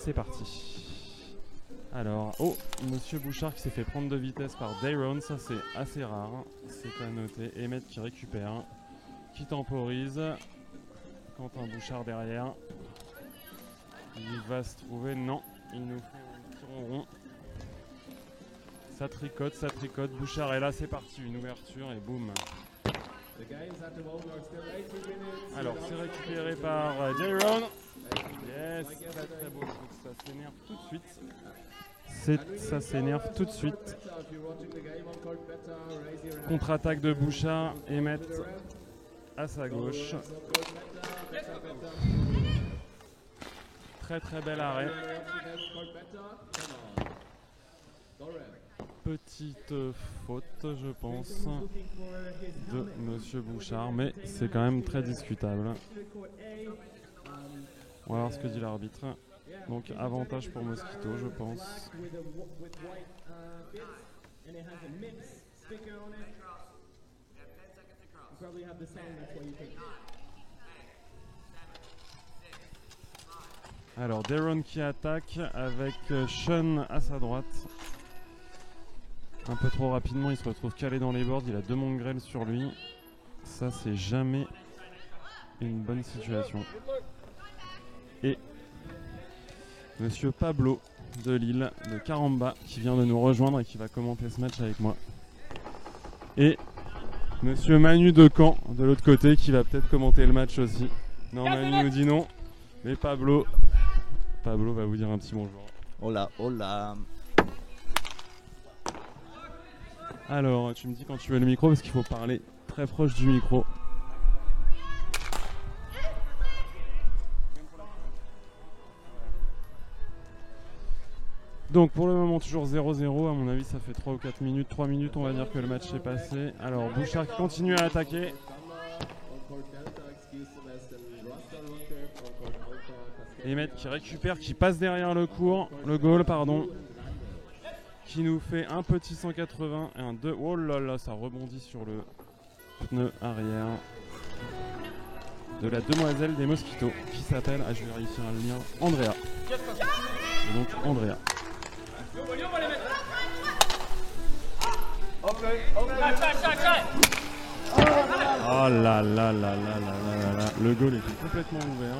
c'est parti. Alors, oh, Monsieur Bouchard qui s'est fait prendre de vitesse par Dayron, ça c'est assez rare, c'est à noter. Emmett qui récupère, qui temporise. Quentin Bouchard derrière. Il va se trouver, non, il nous fait un petit ronron. Ça tricote, Bouchard est là, c'est parti, une ouverture et boum. Alors c'est récupéré par Dayron. Yes, très beau, ça s'énerve tout de suite. Ça s'énerve tout de suite. Contre-attaque de Bouchard, Emmett à sa gauche. Très bel arrêt. Petite faute, je pense, de Monsieur Bouchard, mais c'est quand même très discutable. On va voir ce que dit l'arbitre. Donc avantage pour Mosquito, je pense. Alors Dayron qui attaque avec Sean à sa droite. Un peu trop rapidement, il se retrouve calé dans les boards, il a 2 mongrels sur lui. Ça c'est jamais une bonne situation. Et Monsieur Pablo de Lille, de Caramba, qui vient de nous rejoindre et qui va commenter ce match avec moi. Et Monsieur Manu de Caen, de l'autre côté, qui va peut-être commenter le match aussi. Non, Manu nous dit non, mais Pablo va vous dire un petit bonjour. Hola, hola. Alors, tu me dis quand tu veux le micro, parce qu'il faut parler très proche du micro. Donc pour le moment toujours 0-0, à mon avis ça fait 3 ou 4 minutes, 3 minutes on va dire que le match est passé. Alors Bouchard qui continue à attaquer. Emmett qui récupère, qui passe derrière le goal, pardon. Qui nous fait un petit 180 et un 2. Oh là là, ça rebondit sur le pneu arrière de la demoiselle des Mosquitos qui s'appelle, je vais vérifier un lien, Andrea. Et donc Andrea. Oh là là là là là là là. Le goal était complètement ouvert.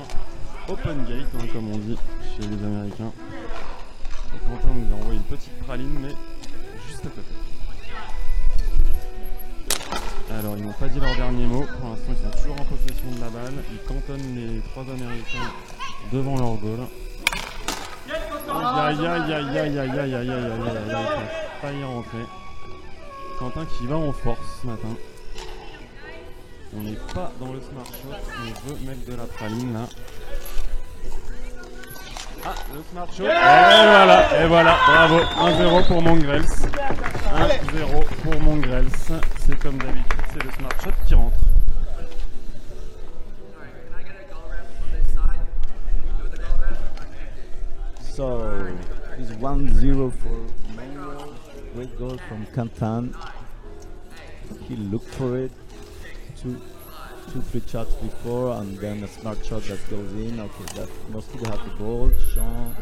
Open gate, hein, comme on dit chez les Américains. Et Quentin nous a envoyé une petite praline, mais juste à côté. Alors, ils n'ont pas dit leur dernier mot. Pour l'instant, ils sont toujours en possession de la balle. Ils cantonnent les 3 Américains devant leur goal. Aïe aïe aïe aïe aïe aïe aïe aïe aïe aïe aïe, ça a failli rentrer. Quentin qui va en force ce matin. On n'est pas dans le smart shot, on veut mettre de la praline là. Ah, le smart shot. Et voilà, bravo. 1-0 pour Mongrels. 1-0 pour Mongrels. C'est comme d'habitude, c'est le smart shot qui rentre. So it's 1-0 for Manuel. Great goal from Cantan. He looked for it. Two, 3 shots before, and then a smart shot that goes in. Okay, that Mosquito have the ball. Sean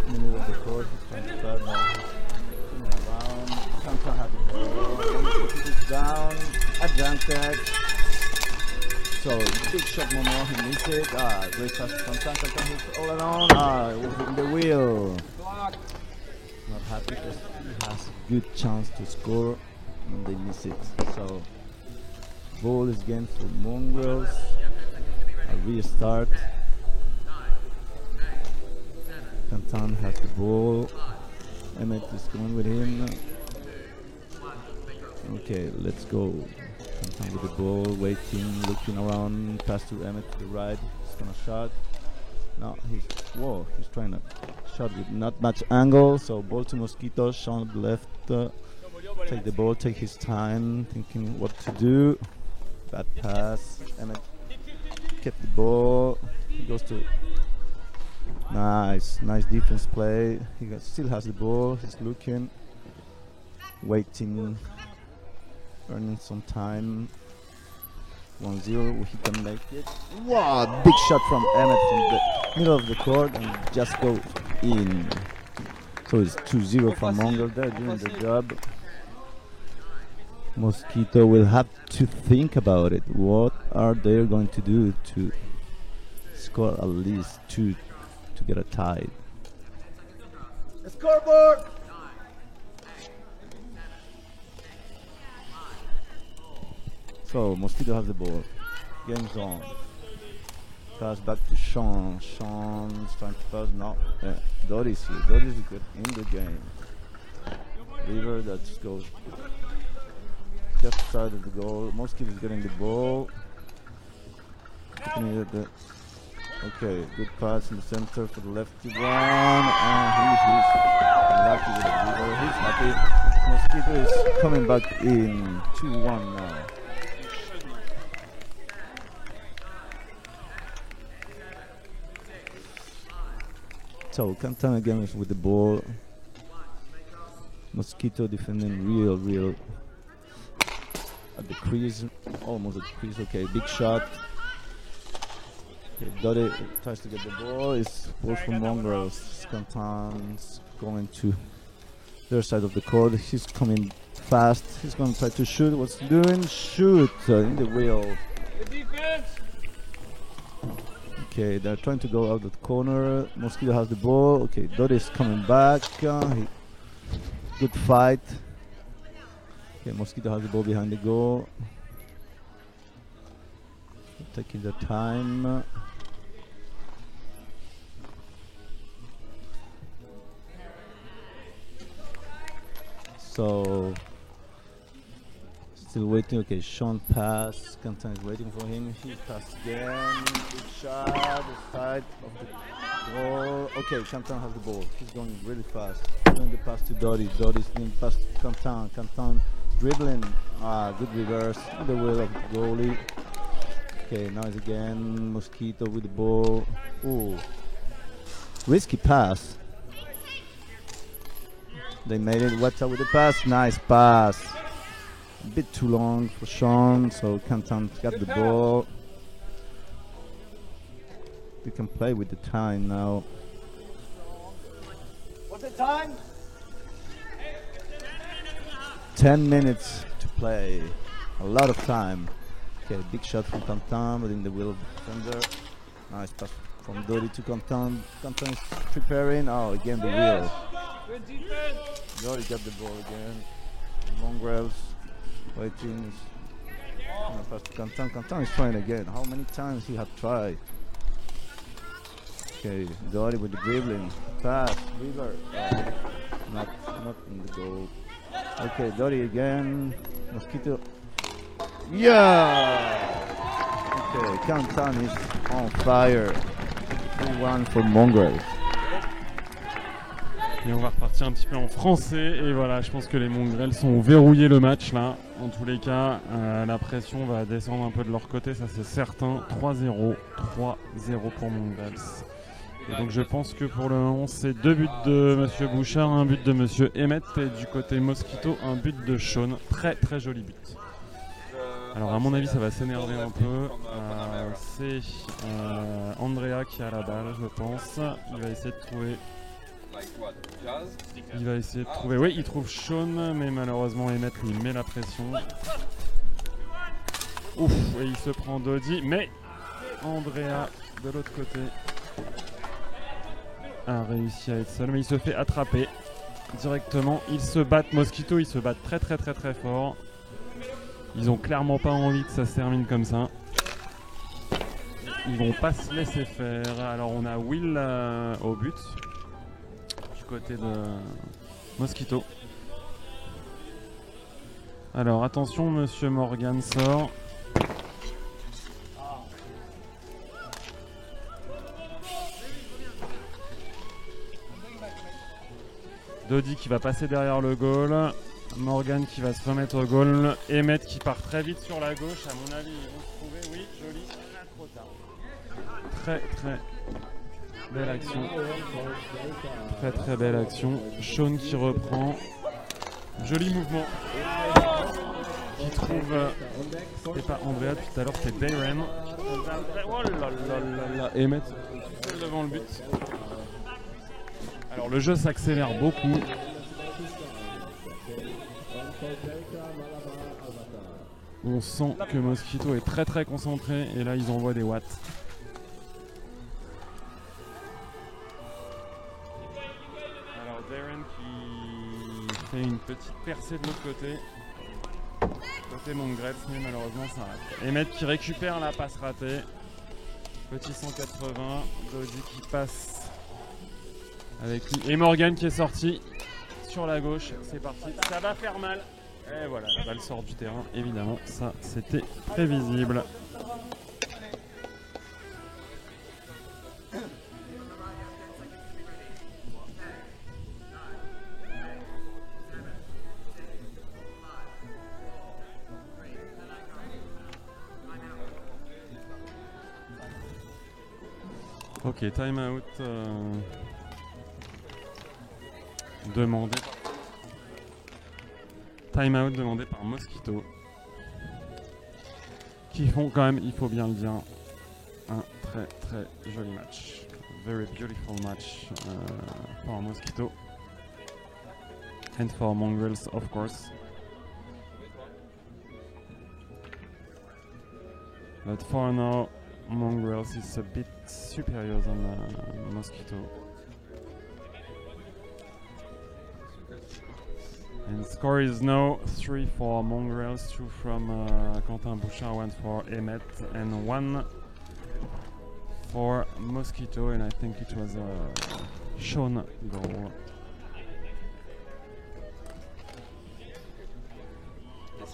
in the middle of the court. He's trying to start now. Around. Cantan have the ball. It's down. Advantage. So big shot, Momo. He missed it. Great pass from Cantan. Cantan hits all around. It was in the wheel. Not happy because he has a good chance to score, and they miss it. So ball is gained for Mongrels. A restart. Cantan has the ball. Emmett is going with him. Okay, let's go. Cantan with the ball, waiting, looking around. Pass to Emmett to the right. He's gonna shot. No, he's trying to shot with not much angle. So ball to Mosquito. Sean left. Take the ball, take his time, thinking what to do. Bad pass. Emmett kept the ball. He goes to nice defense play. He still has the ball. He's looking, waiting, earning some time. 1-0. He can make it. Wow, big shot from Emmett from the middle of the court and just goes in. So it's 2-0 for Mongrel. They're doing the job. Mosquito will have to think about it. What are they going to do to score at least 2 to get a tie? The scoreboard! So Mosquito has the ball. Game's on. Pass back to Sean. Sean's trying to pass. No. Doris here. Doris is good in the game. River that just goes just side of the goal. Mosquito is getting the ball. Okay, good pass in the center for the lefty one. And he's lucky with the River. He's happy. Mosquito is coming back in 2-1 now. So Cantan again is with the ball. Mosquito defending real at the crease, almost at the crease. Okay, big shot. Okay, Dode tries to get the ball. It's ball from Mongrels. Cantan's going to their side of the court. He's coming fast. He's going to try to shoot. What's he doing? Shoot in the wheel. Okay, they're trying to go out of the corner. Mosquito has the ball. Okay, Dode is coming back. Good fight. Okay, Mosquito has the ball behind the goal. Taking the time. So still waiting. Okay, Sean pass. Cantan is waiting for him. He passed again. Good shot. The side of the goal. Okay, Cantan has the ball. He's going really fast. Doing the pass to Dory. Dory's doing pass to Cantan. Cantan dribbling. Good reverse. The will of the goalie. Okay, nice again. Mosquito with the ball. Ooh. Risky pass. They made it. Wata with the pass. Nice pass. A bit too long for Sean, so Cantan got the ball. We can play with the time now. What's the time? 10 minutes to play. A lot of time. Okay, big shot from Cantan within the will of the defender. Nice pass from Dory to Cantan. Cantan is preparing. Oh, again the wheel. Dory got the ball again. Mongrels waiting. Pass to Cantan. Cantan is trying again. How many times he have tried? Okay, Dory with the dribbling. Pass, River. Not in the goal. Okay, Dory again. Mosquito. Yeah! Okay, Cantan is on fire. 2-1 for Mongrels. Et on va repartir un petit peu en français. Et voilà, je pense que les Mongrels ont verrouillé le match là. En tous les cas, la pression va descendre un peu de leur côté, ça c'est certain. 3-0 pour Mongrels. Et donc je pense que pour le moment c'est 2 buts de Monsieur Bouchard, 1 but de Monsieur Emmett. Et du côté Mosquito, 1 but de Sean. Très très joli but. Alors à mon avis ça va s'énerver un peu. C'est Andrea qui a la balle, je pense. Il va essayer de trouver... Oui, il trouve Sean, mais malheureusement Emmett lui met la pression. Ouf, et il se prend Dodi, mais Andrea de l'autre côté a réussi à être seul, mais il se fait attraper directement. Ils se battent, Mosquito, ils se battent très très très très fort. Ils ont clairement pas envie que ça se termine comme ça. Ils vont pas se laisser faire. Alors on a Will au but du côté de Mosquito. Alors attention, Monsieur Morgan sort. Dodi qui va passer derrière le goal. Morgan qui va se remettre au goal. Emmett qui part très vite sur la gauche. À mon avis, ils vont se trouver. Oui, joli. Trop tard. Très très belle action. Très très belle action. Sean qui reprend. Joli mouvement. qui trouve... c'était pas Andrea tout à l'heure, c'était Darren. Oh là là là là. Emmett seul devant le but. Alors le jeu s'accélère beaucoup. On sent que Mosquito est très très concentré et là ils envoient des watts. Alors Darren qui fait une petite percée de l'autre côté. Côté Mongrels, mais malheureusement ça rate. Emmett qui récupère la passe ratée. Petit 180. Dodi qui passe avec lui. Et Morgan qui est sorti sur la gauche. C'est parti. Ça va faire mal. Et voilà, la balle sort du terrain, évidemment, ça c'était prévisible. Ok, time out demandé. Time-out demandé par Mosquito, qui font quand même, il faut bien le dire, un très très joli match. Very beautiful match for Mosquito and for Mongrels of course. But for now, Mongrels is a bit superior than Mosquito. And score is now 3 for Mongrels, 2 from Quentin Bouchard, 1 for Emmett, and 1 for Mosquito. And I think it was a shown goal.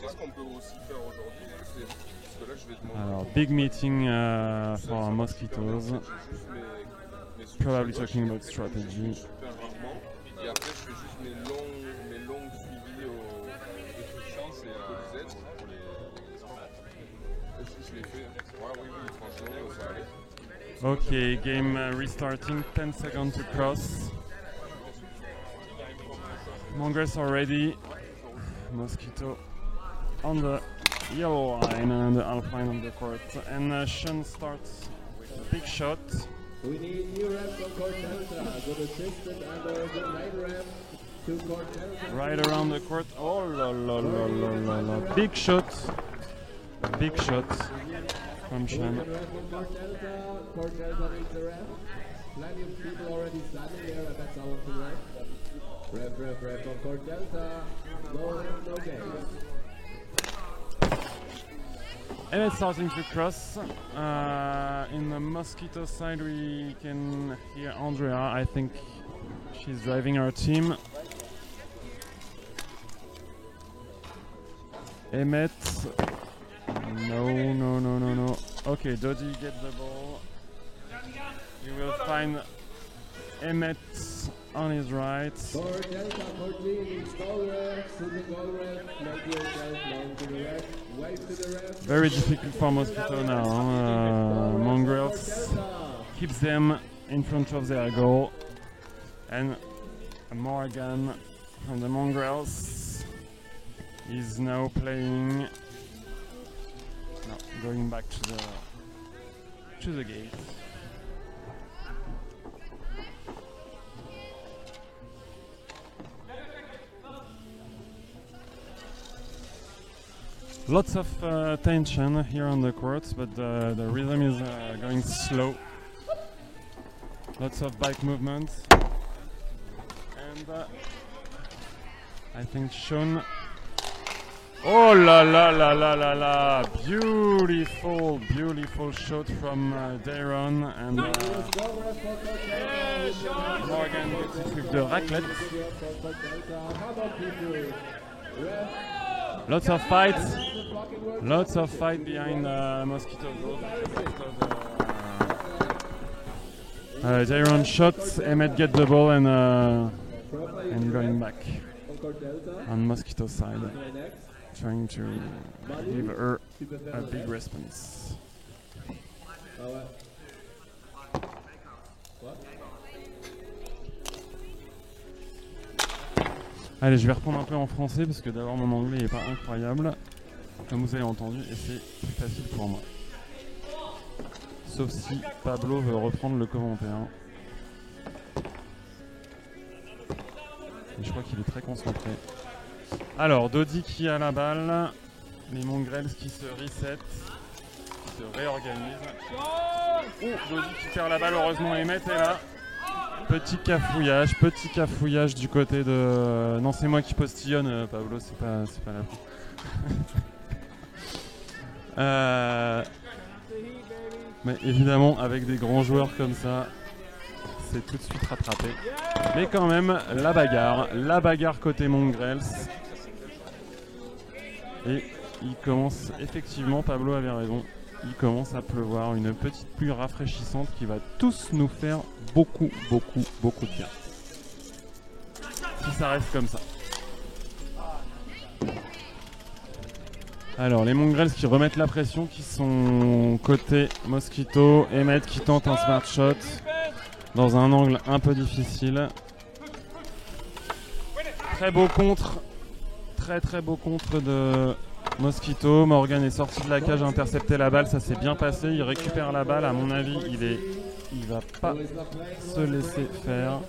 Qu'est-ce qu'on peut aussi faire aujourd'hui? Parce que là, je vais demander. Alors, big meeting for Mosquitoes. Probably talking about strategy. Super rarement. Et après, je fais juste mes longues suivis aux chances et aux aides pour les sports. Est-ce que je l'ai fait? Ouais, oui, franchement, ça allait. Okay, game restarting, 10 seconds to cross. Mongrels are ready. Mosquito on the yellow line and the half line of the court. And Sean starts with a big shot. We need new reps on court delta. Good assistant and a good right rep to court delta. Right around the court. Oh la la la la la la. Big shot. Big shot from Sean. Good rep on court delta. Court delta needs a rep. Plenty of people already standing there, and that's our rep. Rep on court delta. No rep, no game. And it's starting to cross. In the Mosquito side, we can hear Andrea. I think she's driving our team. Emmett. No. Okay, Dodi get the ball. You will find Emmett on his right. Court delta, court B needs goal rep. Shooting goal rep. Make yourself known to the rep. Wave to the rep. Very difficult for Mosquito now. Mongrels keeps them in front of their goal. And Morgan from the Mongrels is now playing. No, going back to the gate. Lots of tension here on the court, but the rhythm is going slow. Lots of bike movements. And I think Sean... Oh la la la la la la! Beautiful, beautiful shot from Darren and Morgan gets it with the raclette. Lots of fights. Lots of fight behind Mosquito goal. Darren shots, Emmett get the ball and going back on Mosquito side, trying to give her a big response. Allez, je vais reprendre un peu en français parce que d'abord mon anglais n'est pas incroyable. comme vous avez entendu, et c'est plus facile pour moi. Sauf si Pablo veut reprendre le commentaire. Et je crois qu'il est très concentré. Alors, Dodi qui a la balle. Les Mongrels qui se reset, qui se réorganisent. Oh, Dodi qui perd la balle, heureusement Emmett est là. Petit cafouillage du côté de... Non, c'est moi qui postillonne, Pablo, c'est pas la mais évidemment, avec des grands joueurs comme ça, c'est tout de suite rattrapé. Mais quand même, la bagarre côté Mongrels. Et il commence, effectivement, Pablo avait raison, il commence à pleuvoir, une petite pluie rafraîchissante qui va tous nous faire beaucoup de bien. Si ça reste comme ça. Alors, les Mongrels qui remettent la pression, qui sont côté Mosquito, Emmett qui tente un smart shot dans un angle un peu difficile. Très beau contre, très beau contre de Mosquito. Morgan est sorti de la cage, a intercepté la balle, ça s'est bien passé. Il récupère la balle, à mon avis, il va pas se laisser faire.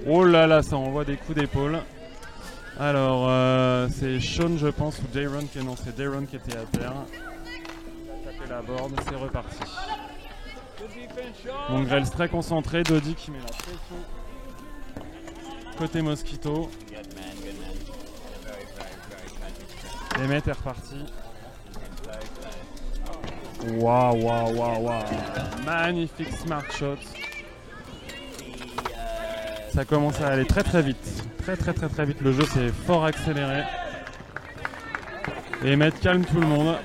Oh là là, ça envoie des coups d'épaule. Alors, c'est Sean, je pense, ou Dayron qui c'est Dayron qui était à terre. Il a tapé la board, c'est reparti. Mongrels très concentré, Dodi qui met la pression côté Mosquito. Emmett est reparti. Waouh. Magnifique smart shot. Ça commence à aller très vite. Très vite. Le jeu s'est fort accéléré. Et Emmett calme tout le monde.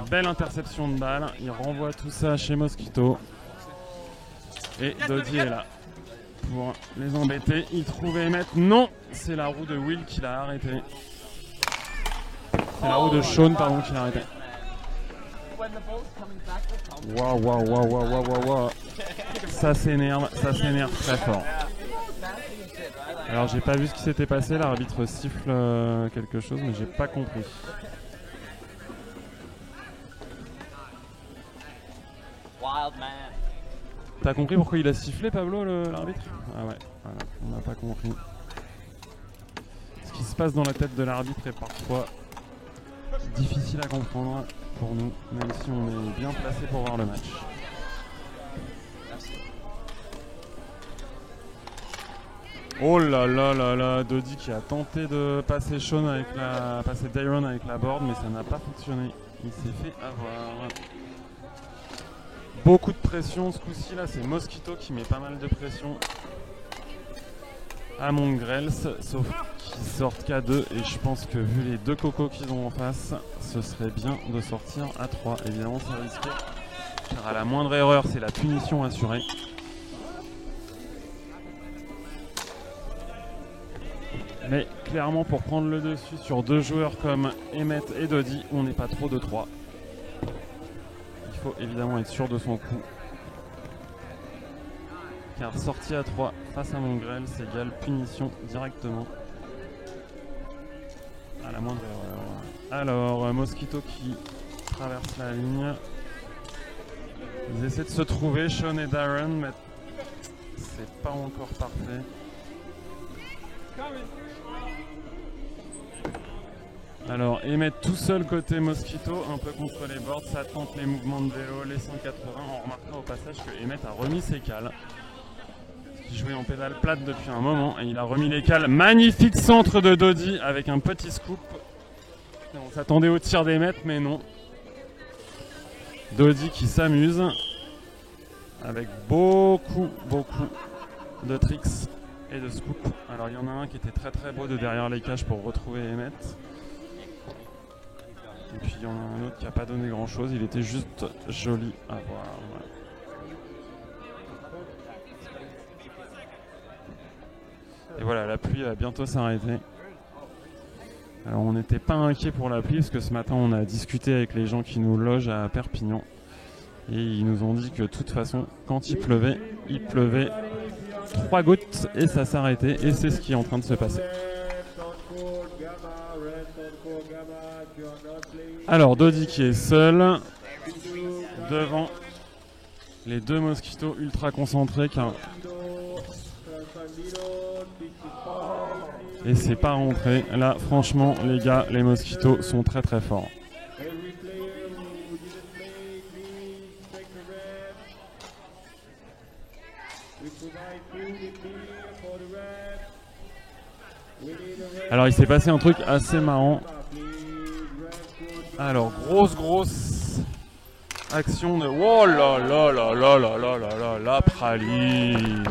Belle interception de balle. Il renvoie tout ça chez Mosquito. Et Dodi est là pour les embêter. Il trouve Emmett. Non, c'est la roue de Will qui l'a arrêté. C'est la roue de Sean, pardon, qui l'a arrêté. Waouh. Ça s'énerve très fort. Alors j'ai pas vu ce qui s'était passé, l'arbitre siffle quelque chose, mais j'ai pas compris. T'as compris pourquoi il a sifflé, Pablo, l'arbitre? Ah ouais, voilà, on n'a pas compris. Ce qui se passe dans la tête de l'arbitre est parfois difficile à comprendre pour nous, même si on est bien placé pour voir le match. Oh là là, Dodi qui a tenté de passer passer Dayron avec la board, mais ça n'a pas fonctionné. Il s'est fait avoir. Beaucoup de pression ce coup-ci là, c'est Mosquito qui met pas mal de pression à Mongrels, sauf qu'ils sortent qu'à 2 et je pense que vu les deux cocos qu'ils ont en face, ce serait bien de sortir à 3. Évidemment c'est risqué, car à la moindre erreur c'est la punition assurée. Mais clairement pour prendre le dessus sur deux joueurs comme Emmett et Dodi, on n'est pas trop de 3. Il faut évidemment être sûr de son coup. Car sortie à 3 face à Mongrels égale punition directement. À la moindre erreur. Alors Mosquito qui traverse la ligne. Ils essaient de se trouver, Sean et Darren, mais c'est pas encore parfait. Alors Emmett tout seul côté Mosquito, un peu contre les boards, ça tente les mouvements de vélo, les 180, en remarquant au passage que Emmett a remis ses cales. Il jouait en pédale plate depuis un moment et il a remis les cales. Magnifique centre de Dodi avec un petit scoop. On s'attendait au tir d'Emmett mais non. Dodi qui s'amuse avec beaucoup de tricks et de scoops. Alors il y en a un qui était très beau de derrière les cages pour retrouver Emmett. Et puis il y en a un autre qui n'a pas donné grand chose, il était juste joli à voir. Voilà. Et voilà, la pluie va bientôt s'arrêter. Alors on n'était pas inquiet pour la pluie parce que ce matin on a discuté avec les gens qui nous logent à Perpignan. Et ils nous ont dit que de toute façon, quand il pleuvait 3 gouttes et ça s'arrêtait. Et c'est ce qui est en train de se passer. Alors Dodi qui est seul devant les deux mosquitos ultra concentrés et c'est pas rentré. Là franchement les gars, les mosquitos sont très très forts. Alors il s'est passé un truc assez marrant. Alors grosse action de... Oh là là là là là là là là, la praline.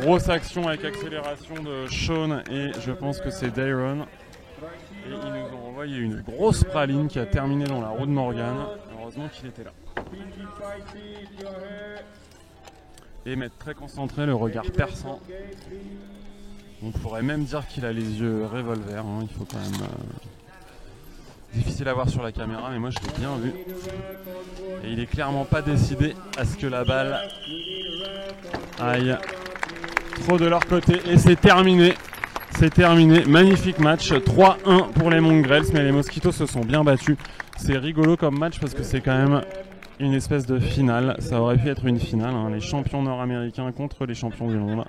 Grosse action avec accélération de Sean et je pense que c'est Dayron. Et ils nous ont envoyé une grosse praline qui a terminé dans la roue de Morgan. Heureusement qu'il était là. Et Maître très concentré, le regard perçant. On pourrait même dire qu'il a les yeux revolver, hein. Il faut quand même... difficile à voir sur la caméra, mais moi je l'ai bien vu. Et il est clairement pas décidé à ce que la balle aille trop de leur côté. Et c'est terminé. C'est terminé. Magnifique match. 3-1 pour les Mongrels, mais les Mosquitos se sont bien battus. C'est rigolo comme match parce que c'est quand même une espèce de finale. Ça aurait pu être une finale, hein. Les champions nord-américains contre les champions du monde.